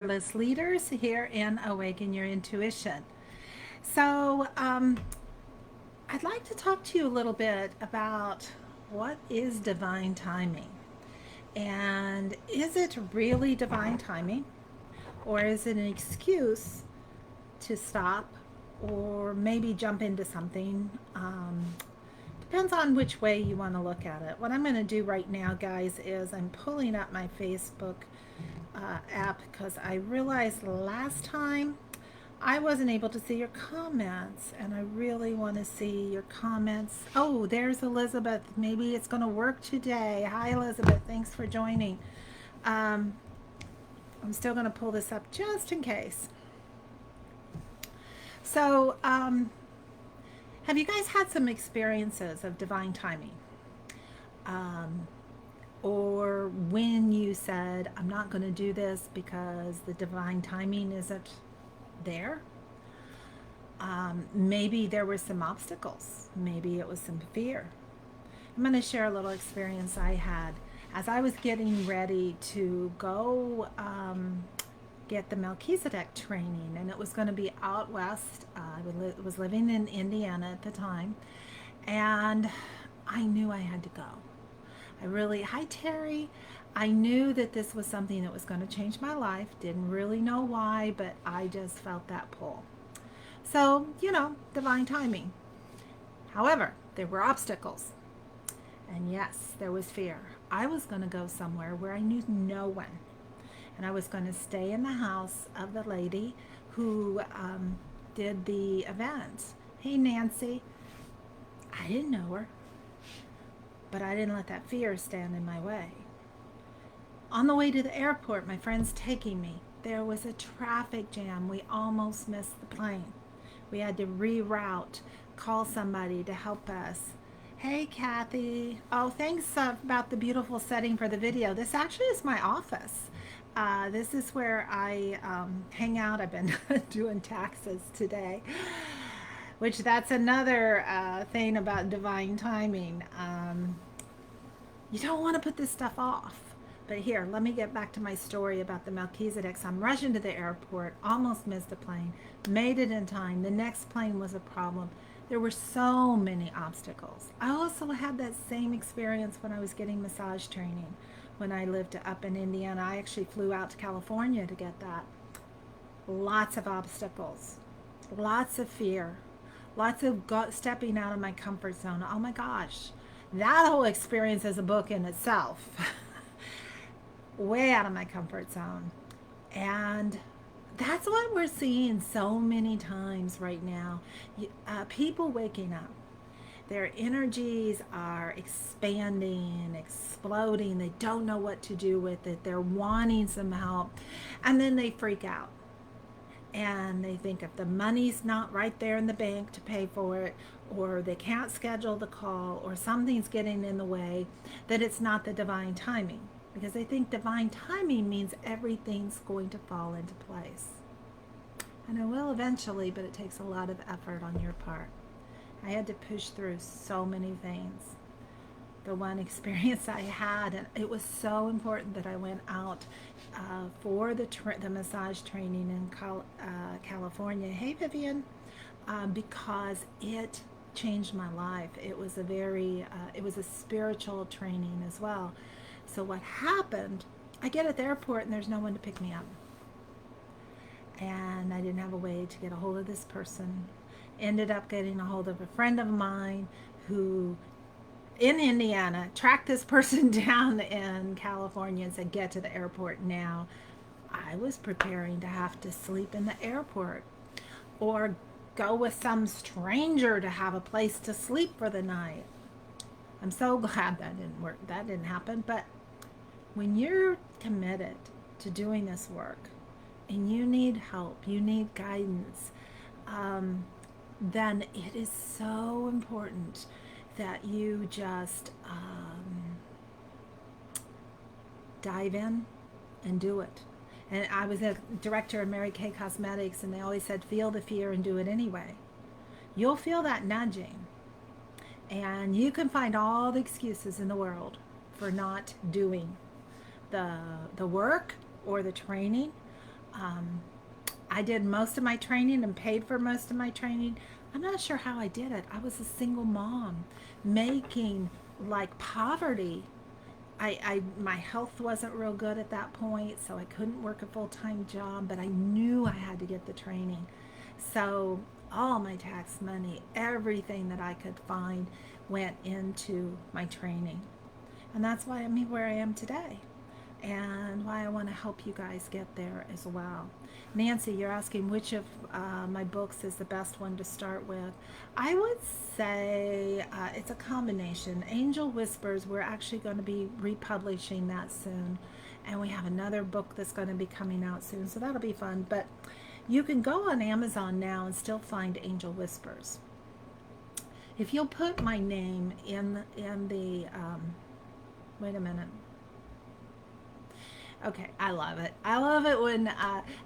Fearless Leaders here in Awaken Your Intuition. So, I'd like to talk to you a little bit about what is divine timing. And is it really divine timing? Or is it an excuse to stop or maybe jump into something? Depends on which way you want to look at it. What I'm going to do right now, guys, is I'm pulling up my Facebook app because I realized last time I wasn't able to see your comments, and I really want to see your comments. Oh, there's Elizabeth. Maybe it's going to work today. Hi, Elizabeth. Thanks for joining. Um, I'm still going to pull this up just in case. So, have you guys had some experiences of divine timing? Um, or when you said, I'm not going to do this because the divine timing isn't there? Maybe there were some obstacles. Maybe it was some fear. I'm going to share a little experience I had as I was getting ready to go get the Melchizedek training, and it was going to be out west. I was living in Indiana at the time, and I knew I had to go. Hi Terry. I knew that this was something that was going to change my life. Didn't really know why, but I just felt that pull. So, divine timing. However, there were obstacles. And yes, there was fear. I was going to go somewhere where I knew no one. And I was going to stay in the house of the lady who did the event. Hey, Nancy. I didn't know her, but I didn't let that fear stand in my way. On the way to the airport, my friend's taking me. There was a traffic jam. We almost missed the plane. We had to reroute, call somebody to help us. Hey, Kathy. Oh, thanks about the beautiful setting for the video. This actually is my office. This is where I hang out. I've been doing taxes today, which that's another thing about divine timing. You don't want to put this stuff off. But here, let me get back to my story about the Melchizedek. So I'm rushing to the airport, almost missed the plane, made it in time. The next plane was a problem. There were so many obstacles. I also had that same experience when I was getting massage training. When I lived up in Indiana, I actually flew out to California to get that. Lots of obstacles, lots of fear, lots of stepping out of my comfort zone. Oh my gosh, that whole experience is a book in itself. Way out of my comfort zone. And that's what we're seeing so many times right now. People waking up. Their energies are expanding, exploding. They don't know what to do with it. They're wanting some help. And then they freak out. And they think if the money's not right there in the bank to pay for it, or they can't schedule the call, or something's getting in the way, that it's not the divine timing. Because they think divine timing means everything's going to fall into place. And it will eventually, but it takes a lot of effort on your part. I had to push through so many things. The one experience I had, and it was so important that I went out for the massage training in California. Hey, Vivian, because it changed my life. It was it was a spiritual training as well. So what happened, I get at the airport and there's no one to pick me up. And I didn't have a way to get a hold of this person. Ended up getting a hold of a friend of mine who, in Indiana, tracked this person down in California and said, get to the airport now. I was preparing to have to sleep in the airport or go with some stranger to have a place to sleep for the night. I'm so glad that didn't work. That didn't happen. But when you're committed to doing this work and you need help, you need guidance, then it is so important that you just dive in and do it. And I was a director of Mary Kay Cosmetics, and they always said, feel the fear and do it anyway. You'll feel that nudging. And you can find all the excuses in the world for not doing the work or the training, Um, I did most of my training and paid for most of my training. I'm not sure how I did it. I was a single mom making like poverty. My health wasn't real good at that point, so I couldn't work a full-time job, but I knew I had to get the training. So all my tax money, everything that I could find went into my training. And that's why I'm where I am today and why I want to help you guys get there as well. Nancy, you're asking which of my books is the best one to start with. I would say it's a combination. Angel Whispers, we're actually going to be republishing that soon. And we have another book that's going to be coming out soon, so that'll be fun. But you can go on Amazon now and still find Angel Whispers. If you'll put my name in the wait a minute. Okay, I love it. I love it when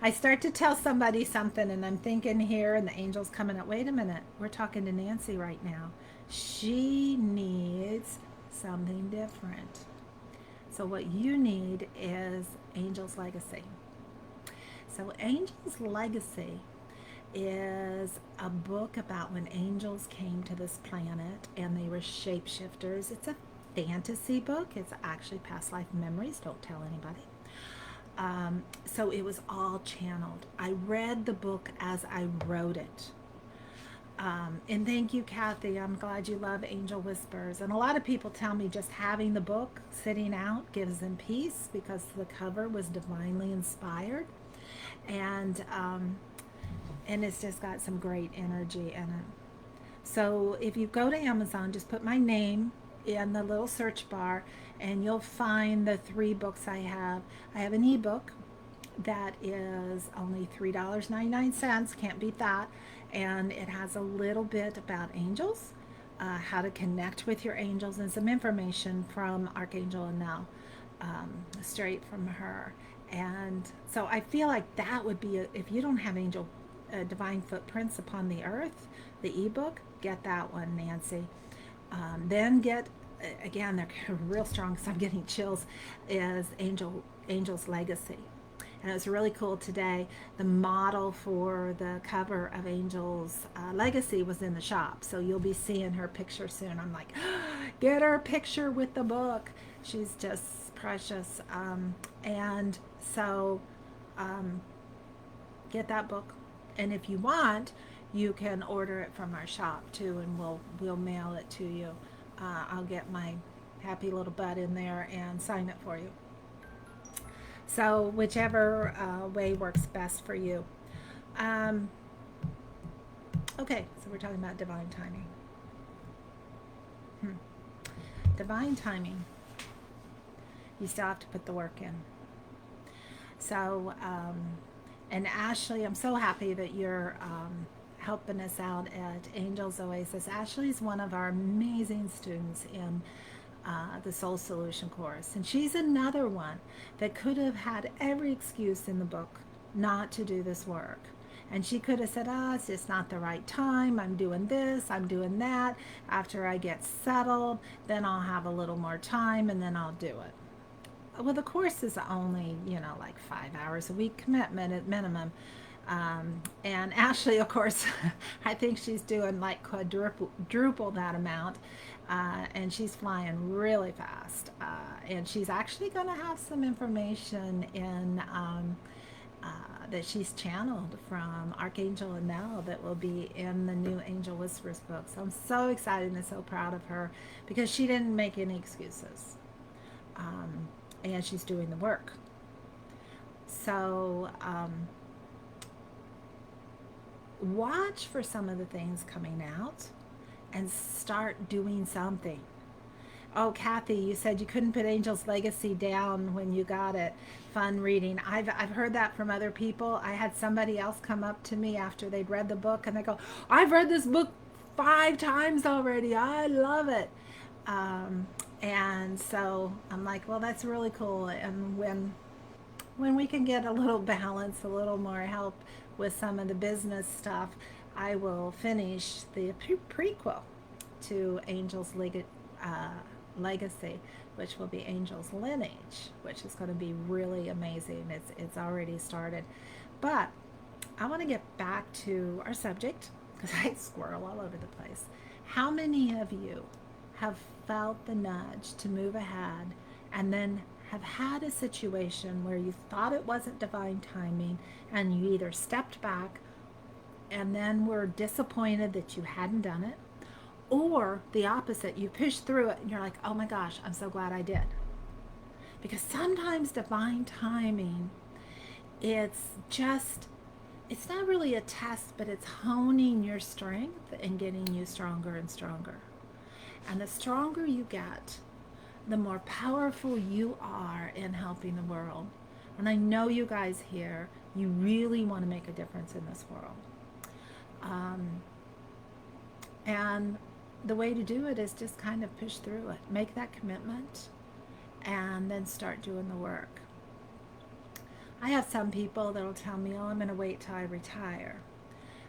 I start to tell somebody something and I'm thinking here and the angel's coming up. Wait a minute, we're talking to Nancy right now. She needs something different. So, what you need is Angel's Legacy. So, Angel's Legacy is a book about when angels came to this planet and they were shapeshifters. It's a fantasy book, it's actually past life memories. Don't tell anybody. So it was all channeled. I read the book as I wrote it. And thank you, Kathy. I'm glad you love Angel Whispers. And a lot of people tell me just having the book sitting out gives them peace because the cover was divinely inspired. And and it's just got some great energy in it. So if you go to Amazon, just put my name in the little search bar and you'll find the 3 books I have. I have an ebook that is only $3.99, can't beat that. And it has a little bit about angels, how to connect with your angels, and some information from Archangel Annelle, straight from her. And so I feel like that would be, if you don't have angel divine footprints upon the earth, the ebook, get that one, Nancy. Then get, again, they're real strong because I'm getting chills, is Angel's Legacy. And it was really cool today. The model for the cover of Angel's Legacy was in the shop. So you'll be seeing her picture soon. I'm like, get her picture with the book. She's just precious. And so get that book. And if you want, you can order it from our shop too, and we'll mail it to you. I'll get my happy little butt in there and sign it for you. So whichever way works best for you. Um, okay, so we're talking about divine timing. Hmm. Divine timing. You still have to put the work in. So, and Ashley, I'm so happy that you're helping us out at Angels Oasis. Ashley's one of our amazing students in the Soul Solution course. And she's another one that could have had every excuse in the book not to do this work. And she could have said, oh, it's just not the right time. I'm doing this, I'm doing that. After I get settled, then I'll have a little more time and then I'll do it. Well, the course is only, like 5 hours a week commitment at minimum. And Ashley, of course, I think she's doing like quadruple that amount. And she's flying really fast. And she's actually going to have some information in that she's channeled from Archangel Annelle that will be in the new Angel Whispers book. So I'm so excited and so proud of her because she didn't make any excuses. And she's doing the work. So watch for some of the things coming out and start doing something. Oh, Kathy, you said you couldn't put Angel's Legacy down when you got it. Fun reading. I've heard that from other people. I had somebody else come up to me after they'd read the book and they go, I've read this book 5 times already. I love it. And so I'm like, well, that's really cool. And when we can get a little balance, a little more help with some of the business stuff, I will finish the prequel to Angel's legacy, which will be Angel's lineage, which is going to be really amazing. It's already started. But I want to get back to our subject because I squirrel all over the place. How many of you have felt the nudge to move ahead and then have had a situation where you thought it wasn't divine timing and you either stepped back and then were disappointed that you hadn't done it, or the opposite, you pushed through it and you're like, oh my gosh, I'm so glad I did? Because sometimes divine timing, it's just, it's not really a test, but it's honing your strength and getting you stronger and stronger. And the stronger you get, the more powerful you are in helping the world. And I know you guys here, you really want to make a difference in this world. And the way to do it is just kind of push through it, make that commitment, and then start doing the work. I have some people that'll tell me, oh, I'm going to wait till I retire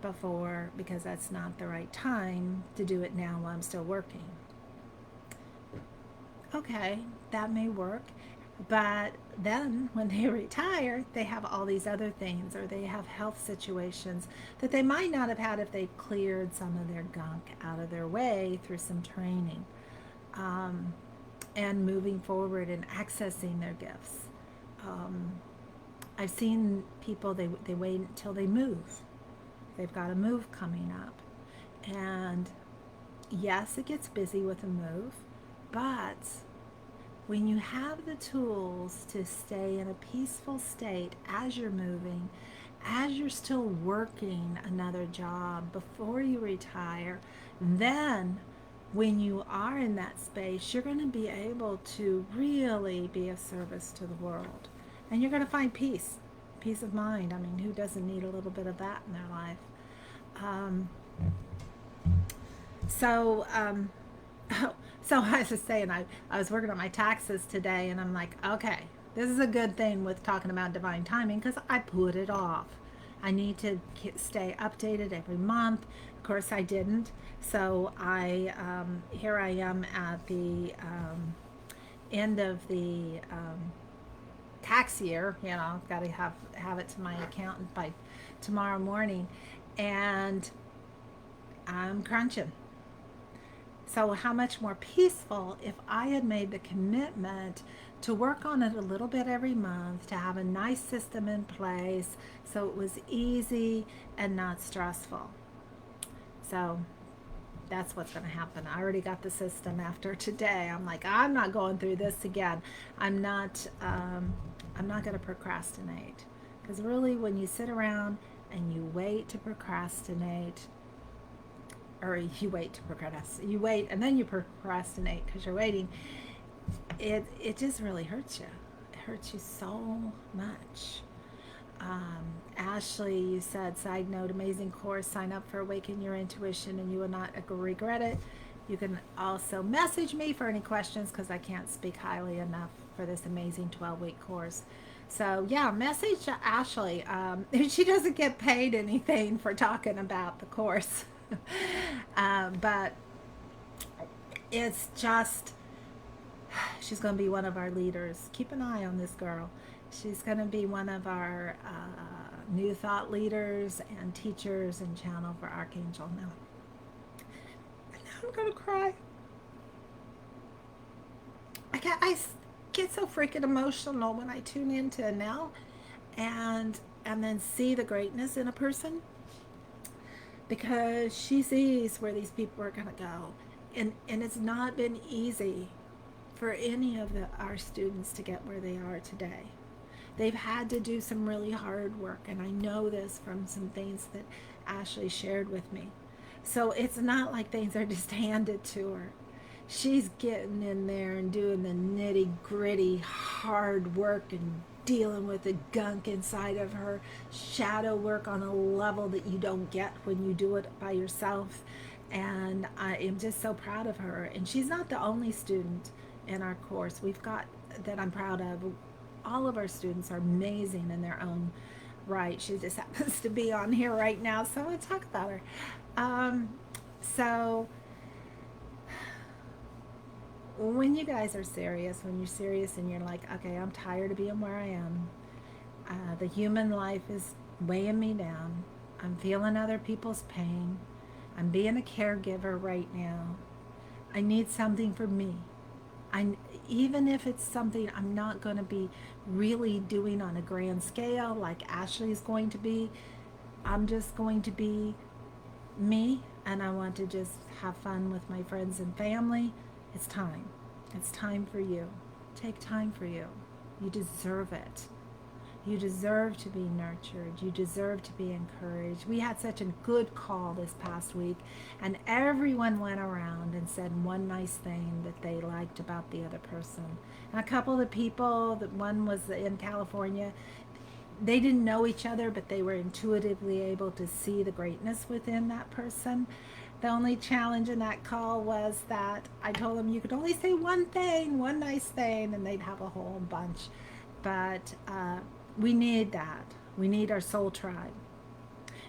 before, because that's not the right time to do it now while I'm still working. Okay, that may work. But then when they retire, they have all these other things, or they have health situations that they might not have had if they cleared some of their gunk out of their way through some training, and moving forward and accessing their gifts. I've seen people, they wait until they move. They've got a move coming up. And yes, it gets busy with a move, but when you have the tools to stay in a peaceful state as you're moving, as you're still working another job before you retire, then when you are in that space, you're going to be able to really be of service to the world. And you're going to find peace of mind. I mean, who doesn't need a little bit of that in their life? So, so I was just saying, I was working on my taxes today, and I'm like, okay, this is a good thing with talking about divine timing, because I put it off. I need to stay updated every month. Of course, I didn't. So here I am at the end of the tax year. You know, I've got to have it to my accountant by tomorrow morning, and I'm crunching. So how much more peaceful if I had made the commitment to work on it a little bit every month, to have a nice system in place so it was easy and not stressful. So that's what's going to happen. I already got the system after today. I'm like, I'm not going through this again. I'm not going to procrastinate, because really, when you sit around and you wait to procrastinate, or you wait and then you procrastinate because you're waiting, it just really hurts you. It hurts you so much. Ashley, you said, side note, amazing course, sign up for Awaken Your Intuition and you will not regret it. You can also message me for any questions, because I can't speak highly enough for this amazing 12-week course. So yeah, message Ashley. She doesn't get paid anything for talking about the course. But it's just, she's going to be one of our leaders. Keep an eye on this girl. She's going to be one of our new thought leaders and teachers and channel for Archangel. Now I'm going to cry. I get so freaking emotional when I tune into Nell and then see the greatness in a person, because she sees where these people are going to go. And it's not been easy for any of our students to get where they are today. They've had to do some really hard work, and I know this from some things that Ashley shared with me. So it's not like things are just handed to her. She's getting in there and doing the nitty gritty hard work and dealing with the gunk inside of her, shadow work on a level that you don't get when you do it by yourself. And I am just so proud of her. And she's not the only student in our course we've got that I'm proud of. All of our students are amazing in their own right. She just happens to be on here right now, so I want to talk about her. So when you guys are serious, when you're serious and you're like, okay, I'm tired of being where I am. The human life is weighing me down. I'm feeling other people's pain. I'm being a caregiver right now. I need something for me. I even if it's something I'm not going to be really doing on a grand scale like Ashley's going to be, I'm just going to be me and I want to just have fun with my friends and family. It's time. It's time for you. Take time for you. You deserve it. You deserve to be nurtured. You deserve to be encouraged. We had such a good call this past week, and everyone went around and said one nice thing that they liked about the other person. And a couple of the people, that one was in California, they didn't know each other, but they were intuitively able to see the greatness within that person. The only challenge in that call was that I told them you could only say one thing, one nice thing, and they'd have a whole bunch. But we need that. We need our soul tribe.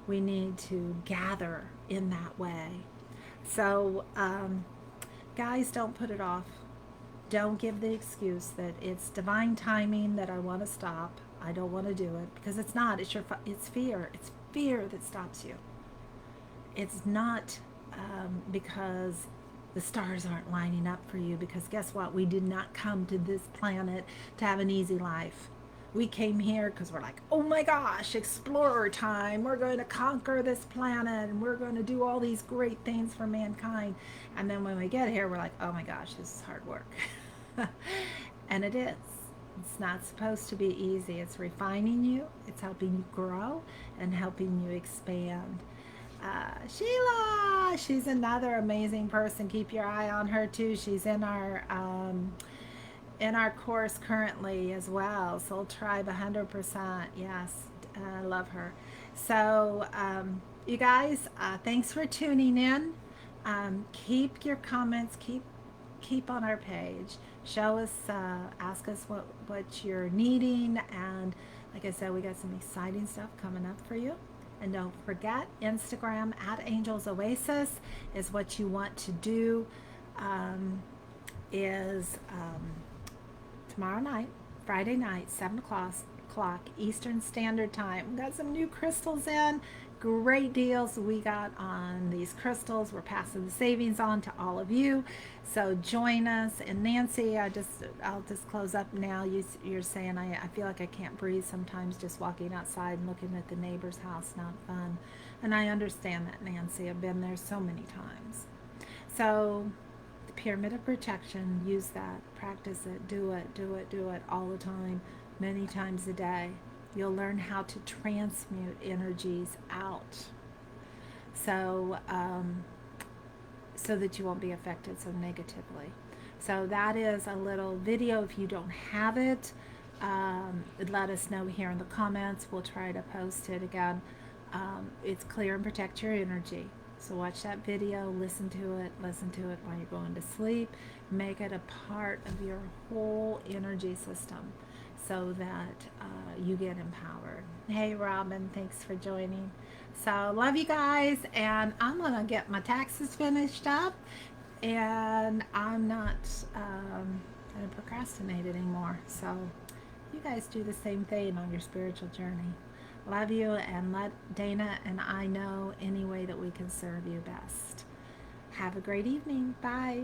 We need to gather in that way. So, guys, don't put it off. Don't give the excuse that it's divine timing that I want to stop. I don't want to do it because it's not. It's fear. It's fear that stops you. It's not because the stars aren't lining up for you. Because guess what? We did not come to this planet to have an easy life. We came here because we're like, oh my gosh, explorer time. We're going to conquer this planet and we're going to do all these great things for mankind. And then when we get here, we're like, oh my gosh, this is hard work. And it is. It's not supposed to be easy. It's refining you, it's helping you grow, and helping you expand. Sheila, she's another amazing person. Keep your eye on her too. She's in our course currently as well. Soul Tribe 100%. Yes, I love her. So, you guys, thanks for tuning in. Keep your comments. Keep on our page. Show us, ask us what you're needing, and like I said, we got some exciting stuff coming up for you. And don't forget, Instagram at Angels Oasis is what you want to do. Is tomorrow night, Friday night, 7 o'clock Eastern Standard Time. We got some new crystals in. Great deals we got on these crystals. We're passing the savings on to all of you. So join us. And Nancy, I'll just close up now. You're saying I feel like I can't breathe sometimes just walking outside and looking at the neighbor's house. Not fun. And I understand that, Nancy. I've been there so many times. So the pyramid of protection, use that, practice it, do it all the time, many times a day. You'll learn how to transmute energies out, so so that you won't be affected so negatively. So that is a little video. If you don't have it, let us know here in the comments. We'll try to post it again. It's clear and protect your energy. So watch that video, listen to it while you're going to sleep. Make it a part of your whole energy system so that you get empowered. Hey, Robin, thanks for joining. So love you guys, and I'm going to get my taxes finished up, and I'm not going to procrastinate anymore. So you guys do the same thing on your spiritual journey. Love you, and let Dana and I know any way that we can serve you best. Have a great evening. Bye.